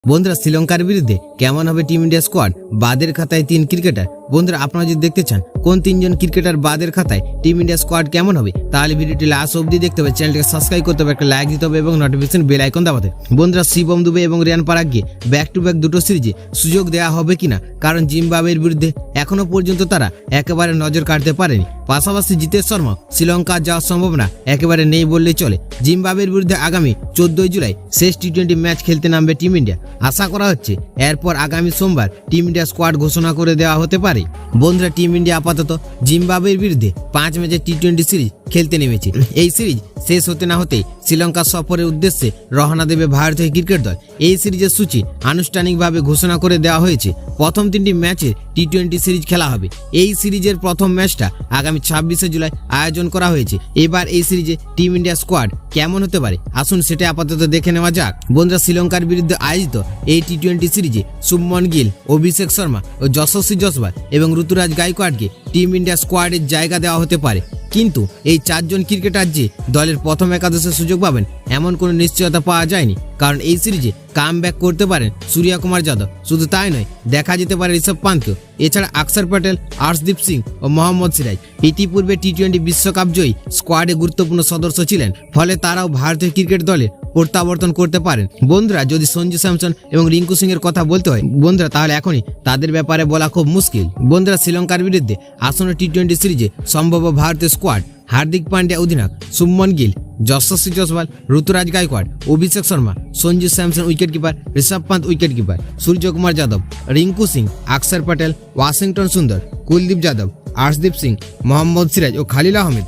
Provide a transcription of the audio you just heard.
বন্ধুরা শ্রীলঙ্কার বিরুদ্ধে কেমন হবে টিম ইন্ডিয়া স্কোয়াড? বাদের খাতায় 3 ক্রিকেটার। বন্ধুরা আপনারা যদি দেখতে চান কোন 3জন ক্রিকেটার বাদের খাতায় টিম ইন্ডিয়া স্কোয়াড কেমন হবে, তাহলে ভিডিওটি লাস্ট অবধি দেখতে হবে। চ্যানেলটিকে সাবস্ক্রাইব করতে হবে, একটা লাইক দিতে হবে এবং নোটিফিকেশন বেল আইকন দাবাতে। বন্ধুরা শিবম দুবে এবং রিয়ান পারাগকে ব্যাক টু ব্যাক দুটো সিরিজে সুযোগ দেওয়া হবে কিনা, কারণ জিম্বাবুয়ের বিরুদ্ধে এখনো পর্যন্ত তারা একেবারে নজর কাটতে পারেনি। পাশাপাশি জিতেশ শর্মা শ্রীলঙ্কা যাওয়ার সম্ভাবনা একেবারে নেই বললেই চলে। জিম্বাবুয়ের বিরুদ্ধে আগামী 14 জুলাই শেষ টি20 ম্যাচ খেলতে নামবে টিম ইন্ডিয়া। আশা করা হচ্ছে এরপর আগামী সোমবার টিম ইন্ডিয়া স্কোয়াড ঘোষণা করে দেওয়া হতে পারে। বন্ধুরা টিম ইন্ডিয়া আপাতত জিম্বাবুয়ের বিরুদ্ধে 5 ম্যাচের টি20 সিরিজ খেলতে নেমেছে। এই সিরিজ শেষ হতে না হতেই শ্রীলঙ্কা সফরের উদ্দেশ্যে রওনা দেবে ভারতীয় ক্রিকেট দল। এই সিরিজের সূচি আনুষ্ঠানিকভাবে ঘোষণা করে দেওয়া হয়েছে। প্রথম 3টি ম্যাচের টি20 সিরিজ খেলা হবে। এই সিরিজের প্রথম ম্যাচটা আগামী 26শে জুলাই আয়োজন করা হয়েছে। এবার এই সিরিজে টিম ইন্ডিয়া স্কোয়াড কেমন হতে পারে আসুন সেটা আপাতত দেখে নেওয়া যাক। বন্ধুরা শ্রীলঙ্কার বিরুদ্ধে আয়োজিত এই টি20 সিরিজে শুভমন গিল, অভিষেক শর্মা ও যশস্বী জয়সওয়াল এবং ঋতুরাজ গায়কোয়াড়কে টিম ইন্ডিয়া স্কোয়াডের জায়গা দেওয়া হতে পারে। কিন্তু এই 4 জন ক্রিকেটার যে দলের প্রথম একাদশে সুযোগ পাবেন এমন কোনো নিশ্চয়তা পাওয়া যায়নি, কারণ এই সিরিজে কামব্যাক করতে পারেন সূর্যকুমার যাদব। শুধু তাই নয়, দেখা যেতে পারে ঋষভ পান্তকেও। এছাড়া অক্ষর প্যাটেল, আর্শদীপ সিং ও মোহাম্মদ সিরাজ ইতিপূর্বে টি20 বিশ্বকাপ জয়ী স্কোয়াডে গুরুত্বপূর্ণ সদস্য ছিলেন, ফলে তারাও ভারতীয় ক্রিকেট দলে প্রত্যাবর্তন করতে পারেন। বন্ধুরা যদি সঞ্জু স্যামসন এবং রিঙ্কু সিং এর কথা বলতে হয় বন্ধুরা, তাহলে এখনই তাদের ব্যাপারে বলা খুব মুশকিল। বন্ধুরা শ্রীলঙ্কার বিরুদ্ধে আসন্ন টি20 সিরিজে সম্ভাব্য ভারতীয় স্কোয়াড: হার্দিক পান্ডিয়া অধিনায়ক, Shubman Gill, Yashasvi Jaiswal, Ruturaj Gaikwad, Abhishek Sharma, Sanju Samson wicket keeper, Rishabh Pant wicket keeper, Suryakumar Yadav, Rinku Singh, Axar Patel, Washington সুন্দর, কুলদীপ যাদব, আর্শদীপ সিং, মোহাম্মদ সিরাজ ও খালিল আহমেদ।